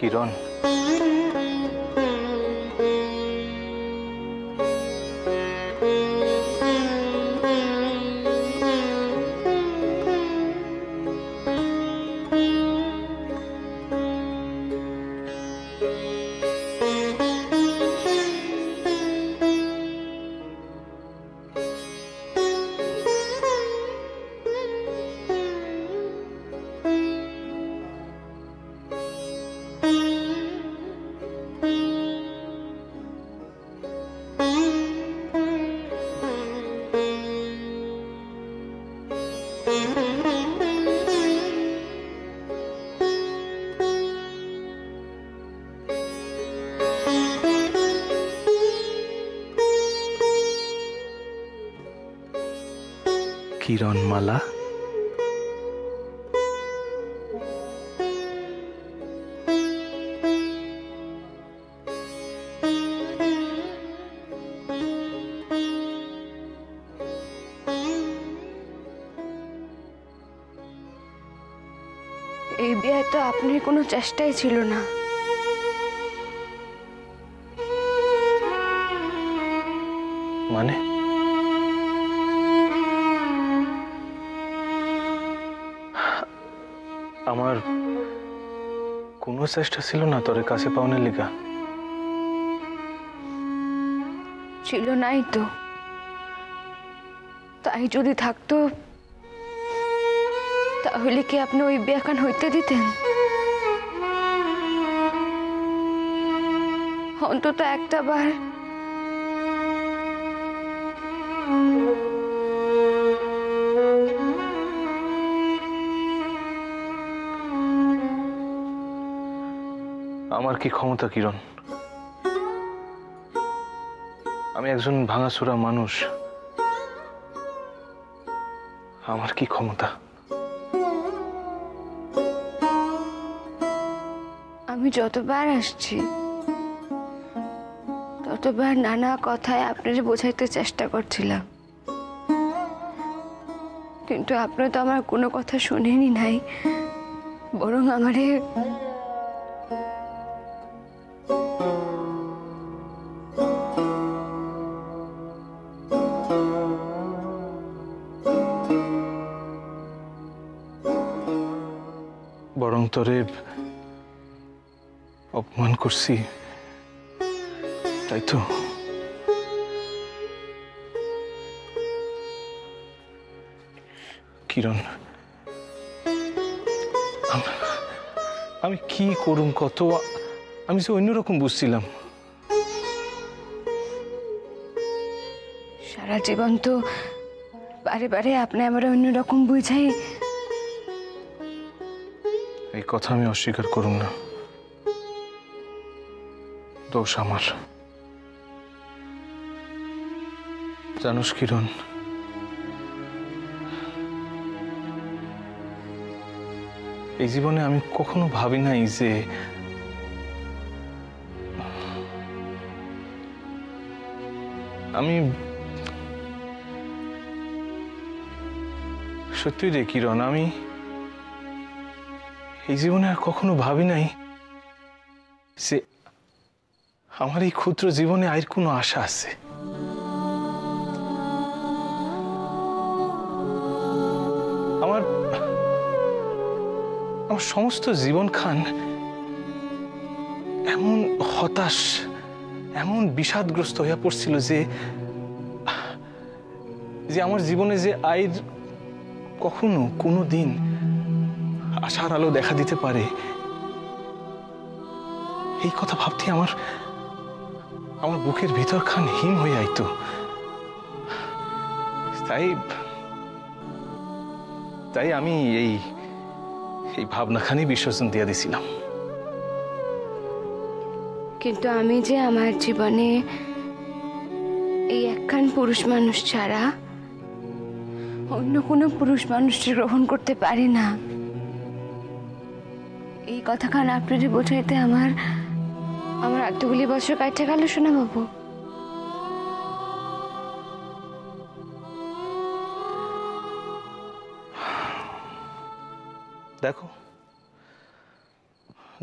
কিরণ, কিরণমালা, এই বিয়ে তো আপনার কোনো চেষ্টাই ছিল না। মানে আমার কোনো চেষ্টা ছিল না তোরে কাছে পাওনের লিগা? ছিল নাই তো, তাই যদি থাকতো তাহলে কি আপনি ওই বিয়াখান হইতে দিতেন? অন্তত একটা বার আমার কি ক্ষমতা কিরণ? আমি একজন ভাঙাচোরা মানুষ, আমার কি ক্ষমতা? আমি যতবার আসছি ততবার নানা কথায় আপনারে বোঝাইতে চেষ্টা করছিলাম, কিন্তু আপনি তো আমার কোনো কথা শুনেনি নাই, বরং আমারে বরং তোরে অপমান করছি, তাই তো? কিরণ, আমি কি করুম কত? আমি যে অন্যরকম বুঝছিলাম। সারা জীবন তো বারে বারে আপনি আমার অন্যরকম বুঝাই। এই কথা আমি অস্বীকার করুম না, দোষ আমার। জানোস কিরণ, এই জীবনে আমি কখনো ভাবি নাই যে আমি সত্যি রে কিরণ, আমি এই জীবনে আর কখনো ভাবি নাই যে আমার এই ক্ষুদ্র জীবনে আর কোনো আশা আছে। আমার আমার সমস্ত জীবন খান এমন হতাশ, এমন বিষাদগ্রস্ত হয়ে পড়ছিল যে আমার জীবনে যে আইর কখনো কোনো দিন আশার আলো দেখা দিতে পারে, এই কথা ভাবতে আমার আমার বুকের ভিতর খান হিম হয়ে আইতো। তাই আমি এই ভাবনাখানি বিসর্জন দিয়ে দিছিলাম। কিন্তু আমি যে আমার জীবনে এই একখান পুরুষ মানুষ ছাড়া অন্য কোনো পুরুষ মানুষকে গ্রহণ করতে পারি না, এই কথাখান আপনাদের বোঝাইতে আমার এতগুলি বছর কাটতে গেল শোনা বাবু। দেখো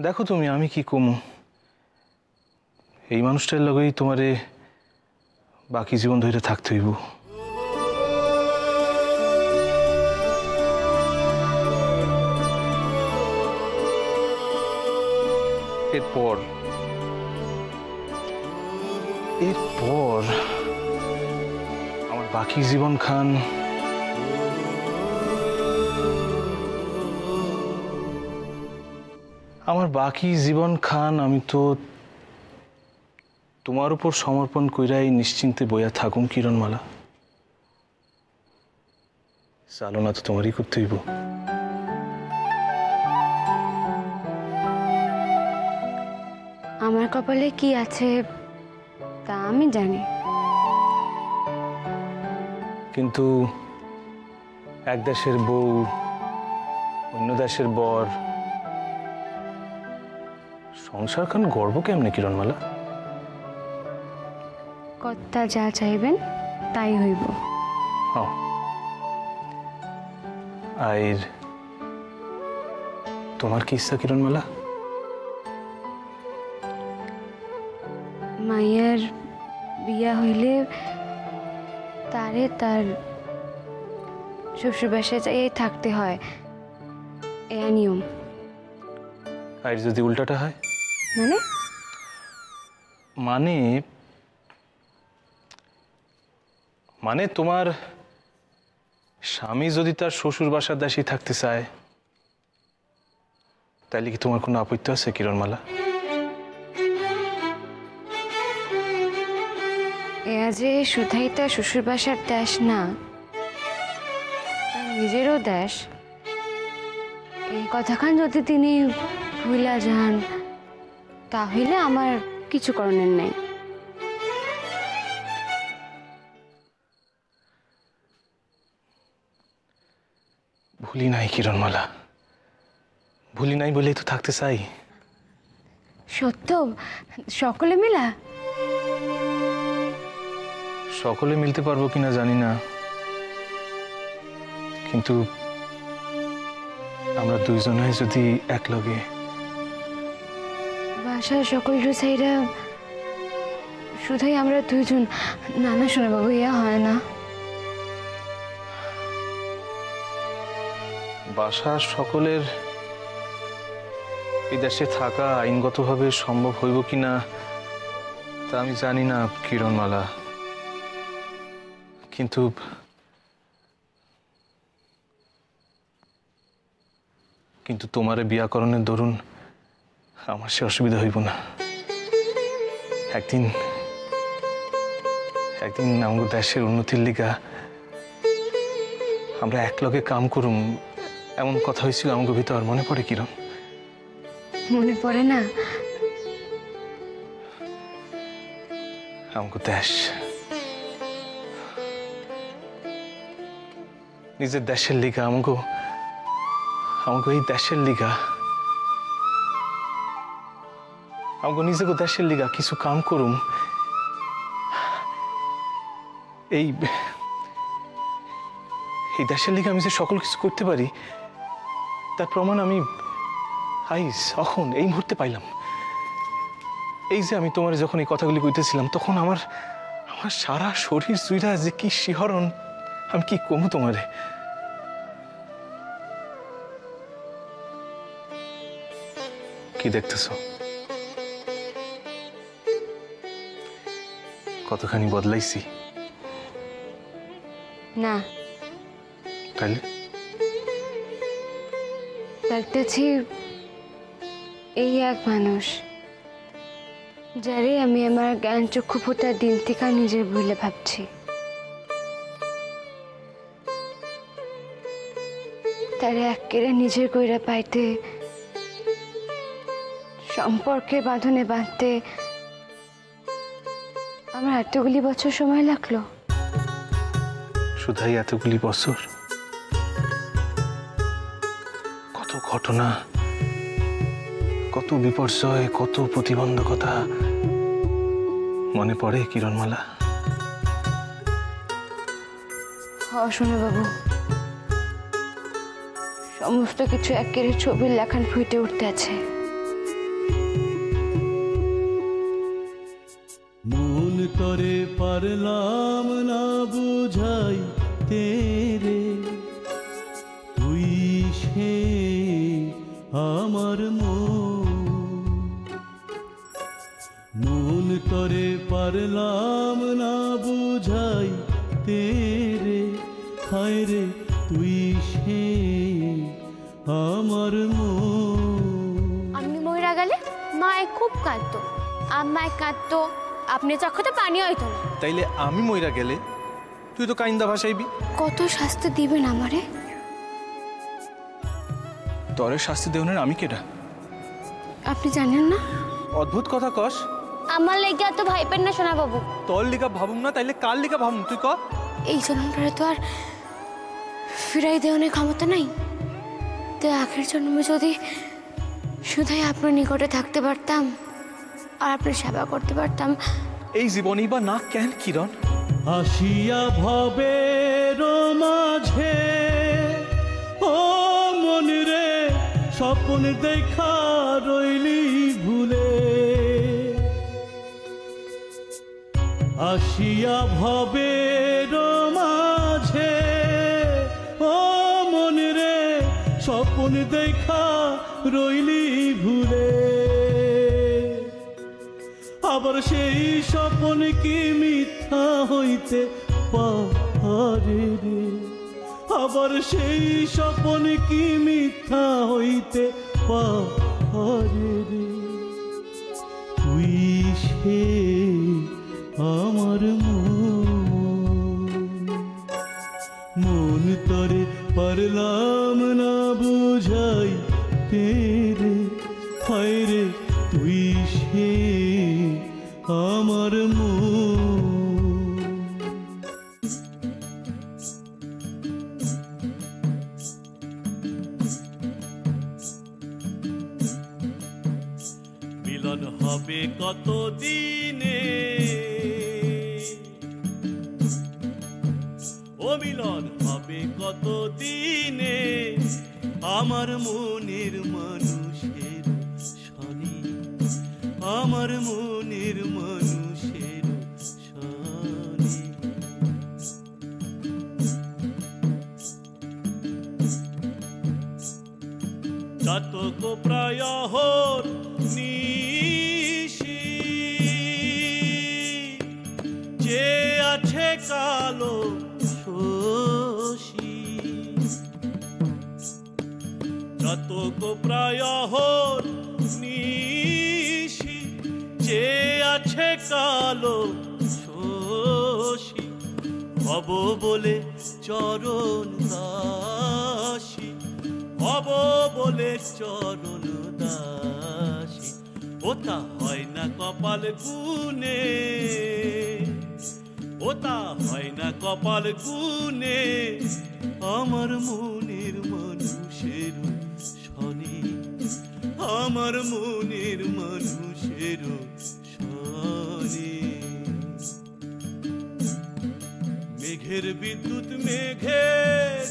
দেখো তুমি, আমি কি কমু, এই মানুষটার লগেই তোমারে বাকি জীবন ধরে থাকতে হইব। এরপর আমার বাকি জীবন খান আমি তো তোমার উপর সমর্পণ কইরাই নিশ্চিন্তে বইয়া থাকুম কিরণমালা। চালনা তো তোমারই করতে হইব। আমার কপালে কি আছে তা আমি জানি, কিন্তু এক দেশের বউ অন্য দেশের বর, সংসার খান গর্ব কেমনে কিরণমালা? কর্তা যা চাইবেন তাই হইব। আর তোমার কি ইচ্ছা কিরণমালা? মাইয়ার বিয়া হইলে তারে তার শ্বশুর বাসায় যাইয়ে থাকতে হয়, এ নিয়ম। আর যদি উল্টাটা হয়? মানে মানে মানে তোমার স্বামী যদি তার শ্বশুর বাসার দেশেই থাকতে চায়, তাইলে কি তোমার কোনো আপত্তি আছে কিরণমালা? এয়া যে শুধাই তার শ্বশুর বাসার দেশ না, তার নিজেরও দেশ, এই কথাখান যদি তিনি ভুলা যান তাহলে আমার কিছু করণের নেই। ভুলি নাই কিরণমালা, ভুলি নাই বলেই তো থাকতে চাই। সত্য? সকলে মিলা? সকলে মিলতে পারবো কিনা জানি না, কিন্তু আমরা দুইজনে যদি একলগে বাসার সকল রুসাইরা শুধুই আমরা দুইজন, না না শোনা বাবু, ইয়া হয় না। বাসার সকলের এই দেশে থাকা আইনগতভাবে সম্ভব হইব কিনা তা আমি জানি না কিরণমালা, কিন্তু তোমারে বিয়াকরণের দরুন আমার সে অসুবিধা হইব না। একদিন আমাদের দেশের উন্নতির লিগা আমরা একলগে কাম করুম, এমন কথা হয়েছিল আমাকে ভিতর। মনে পড়ে কিরণ? মনে পড়ে না? আমাকে দেশ, নিজের দেশের লিগা, আমাকে এই দেশের লিগা, আমাকে নিজেকে দেশের লিগা কিছু কাম করুম, এই দেশের লিগা আমি যে সকল কিছু করতে পারি তার প্রমাণ আমি এখন এই মুহূর্তে পাইলাম। এই যে আমি তোমার যখন এই কথাগুলি কইতেছিলাম তখন আমার সারা শরীর জুইরা যে কি শিহরণ, আমি কি কমু তোমারে। কি দেখতেছ? কতখানি বদলাইছি? না, তাইলে দেখতেছি এই এক মানুষ যারে আমি আমার জ্ঞান চক্ষু ফোটার দিন থেকে নিজের ভুলে ভাবছি। তারে একেবারে নিজের কইরা পাইতে, সম্পর্কের বাঁধনে বাঁধতে আমার এতগুলি বছর সময় লাগলো। শুধাই এতগুলি বছর? কত ঘটনা, কত বিপর্যয়, কত প্রতিবন্ধকতা মনে পড়ে কিরণমালা? শোনো বাবু, সমস্ত কিছু একেবারে ছবির লেখান ফুটে উঠতে আছে। মন তরে পারলাম না বুঝাই তেরে, তুই সে আমার মন তরে পারলাম না বুঝাই তেরে, হায় রে তুই সে আমার আমি ময়রা গেলে মায়ে খুব কাঁদতো, আম্মায় কাঁদতো, আপনি চক্ষতে পানি হইতো না। তাইলে আমি মইরা গেলে তুই তো কাইন্দা ভাসাইবি। কত শাস্তি দিবেন আমারে? তরে শাস্তি দেওয়ার আমি কেডা? আপনি জানেন না? অদ্ভুত কথা কস। আমার লেগে এত ভাইপেন না সোনা বাবু। তোর লিগা ভাবুম না তাইলে কার লিগা ভাবুম তুই ক? এই জন্মটারে তো আর ফিরাই দেওয়ার ক্ষমতা নাই। তো আগের জন্মে যদি শুধুই আপনার নিকটে থাকতে পারতাম আর আপনার সেবা করতে পারতাম। এই জীবনেই বা না কেন কিরণ? আসিয়া ভবের মাঝে ও মন রে, স্বপ্ন দেখা রইলি ভুলে। আসিয়া ভবের মাঝে ও মন রে, স্বপ্ন দেখা রইলি ভুলে। আবার সেই স্বপ্ন কি মিথ্যা হইতে পারে রে, আবার সেই স্বপ্ন কি মিথ্যা হইতে পারে রে, তুই সে আমার মন তরে পারলাম না বুঝাই তেরে, হায় রে তুই সে আমার মিলন হবে কত দিনে, ও মিলন হবে কত দিনে, আমার মনের মানুষের শনি, আমার মনের মানুষের শনি। চাতক প্রায় নিশি, যে আছে কালো শশী, চাতক প্রায় নিশি, যে আছে কালো শশী, হব বলে চরণ দাসী, হব বলে চরণ দাসী। ওটা হয় না কপাল গুনে, ওটা হয় না কপাল গুনে, আমার মনের মানুষের শনি, আমার মনের মানুষের শনি। মেঘের বিদ্যুৎ মেঘে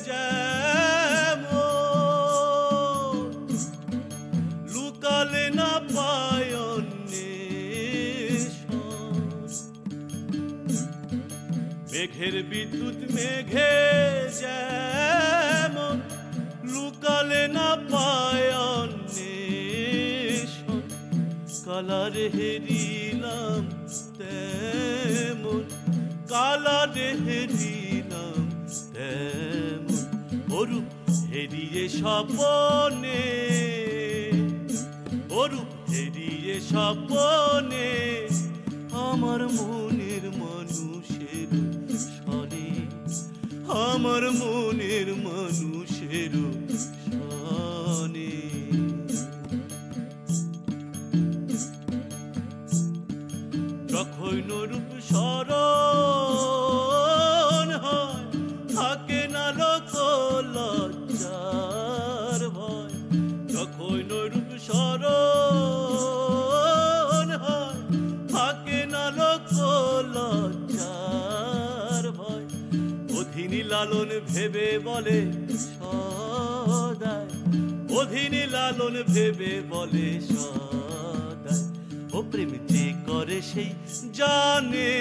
যেমন লুকালে না পায় অন্বেষণ, মেঘের বিদ্যুৎ মেঘে যেমন লুকালে না পায় অন্বেষণ, কালারে হেরিলাম তেমন, কালারে হেরিলাম তেমন, অরূপ হেরিয়ে স্বপনে, অরূপ হেরিয়ে স্বপনে, আমার মনের মানুষের শনি, আমার মনের মানুষের শনি। যখন রূপ স্মরণ হয়, থাকে না লোক লজ্জার ভয়, যখন রূপ স্মরণ হয়, থাকে না লোক লজ্জার ভয়। অধীনী লালন ভেবে বলে সদায়, অধীনী লালন ভেবে বলে সদায়, ও প্রেম যে করে সেই জানে,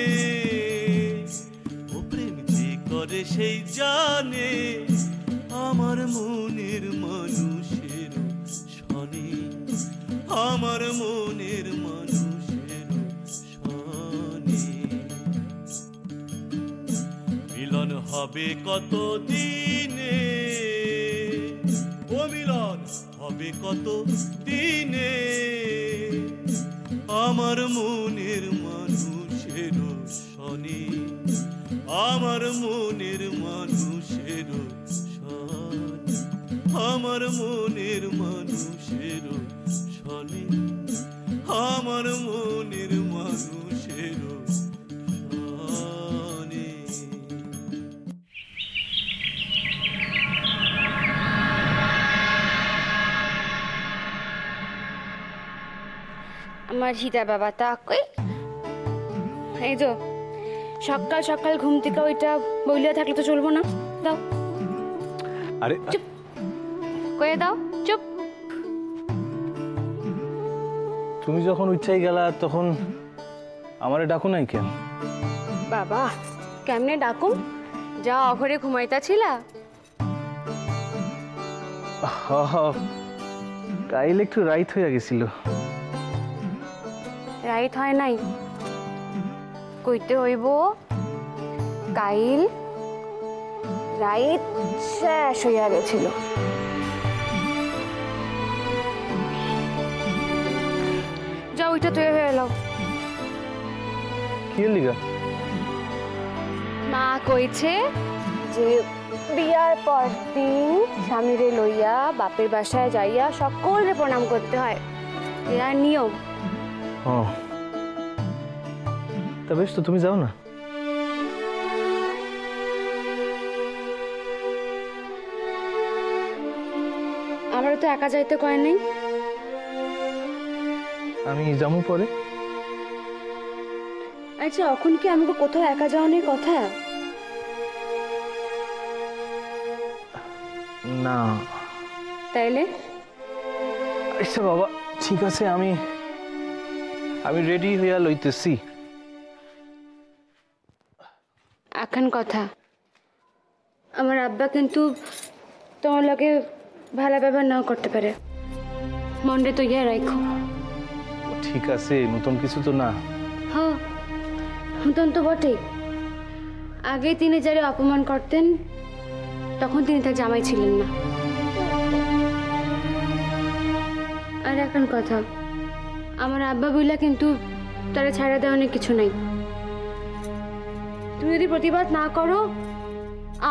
ও প্রেম যে করে সেই জানে, আমার মনের মানুষের শনি, আমার মনের মানুষের শনি। মিলন হবে কত দিনে, ও মিলন হবে কত দিনে, আমার মনের মানুষের শনি, আমার মনের মানুষের শনি, আমার মনের মানুষের শনি, আমার মনের মানুষের শনি। আমার হিতা বাবা তা কই? এই তো সকাল সকাল ঘুম থেকে ওইটা বইলিয়া থাকলে তো চলবো না। দাও, আরে চুপ কয়ে দাও, চুপ। তুমি যখন উচ্চাই গেলা তখন আমারে ডাকো নাই কেন? বাবা কেমনে ডাকুম, যা অঘরে ঘুমাইতা ছিলা। কাইল একটু রাইত হয়ে গেছিল। রাইত হয় নাই, কইতে হইব কাইল রাইত শেষ হইয়া গেছিল। যা ওইটা তৈরি হয়ে এলো। কি লিগা? মা কইছে যে বিয়ার পর দিন স্বামীরে লইয়া বাপের বাসায় যাইয়া সকলরে প্রণাম করতে হয়, এরা নিয়ম। ও তা বেশ, তো তুমি যাও না। আমারও তো একা যাইতে কয় নাই। আমি যাবো পরে। আচ্ছা এখন কি আমাকে কোথাও একা যাওয়ানোর কথা? না। তাইলে আচ্ছা বাবা ঠিক আছে, আমি রেডি হইয়া লইতেছি। এখন কথা, আমার আব্বা কিন্তু তোমার লগে ভালো ব্যবহার নাও করতে পারে, মনরে তো ইয়া রাখো। ঠিক আছে, নতুন কিছু তো না। হ্যাঁ নতুন তো বটেই। আগে তিনি যারা অপমান করতেন তখন তিনি তার জামাই ছিলেন না। আর এখন কথা, আমার আব্বা বইলা কিন্তু তারা ছাড়া দেওয়ানোর কিছু নাই। তুমি যদি প্রতিবাদ না করো,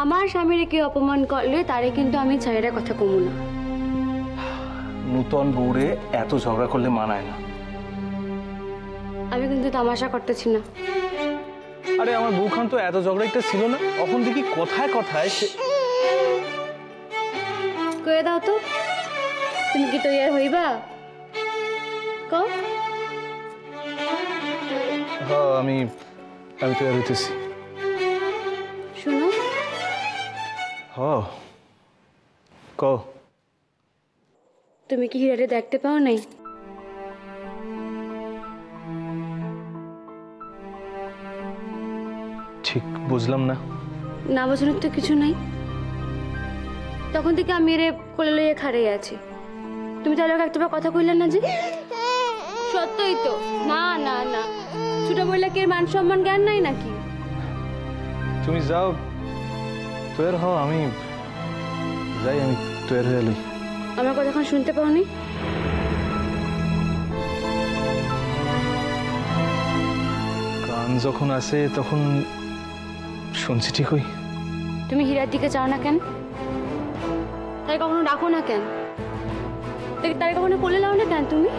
আমার স্বামীরে কেউ অপমান করলে তারে কিন্তু আমি ছাড়া কথা কমু না। নূতন বউরে এত ঝগড়া করলে মানায় না। আমি কিন্তু তামাশা করতেছি না। আরে আমার বউখান তো এত ঝগড়া একটা ছিল না, এখন দেখি কথায় কথায় কয়ে দাও তো, তুমি কি তৈয়ার হইবা? কও। হ্যাঁ আমি তৈরি হইতেছি। শুনো, হ্যাঁ কও। তুমি কি হীরারে দেখতে পাও নাই? ঠিক বুঝলাম না। না বোঝানোর তো কিছু নাই। তখন থেকে আমি এর কোলে লইয়া খাড়াই আছি, তুমি তাহলে একটাবার কথা কইলে না যে? সত্যই তো। না না না, ছোট বইলা কি মান সম্মান জ্ঞান নাই নাকি? তুমি যাও তৈরি হও, আমি যাই, আমি তৈরি হয়ে লই। আমার কথা এখন শুনতে পাও নি? কান যখন আসে তখন শুনছি ঠিকই। তুমি হীরার দিকে যাও না কেন? তাই কখনো ডাকো না কেন? তাই কখনো কোলে লাও না কেন তুমি?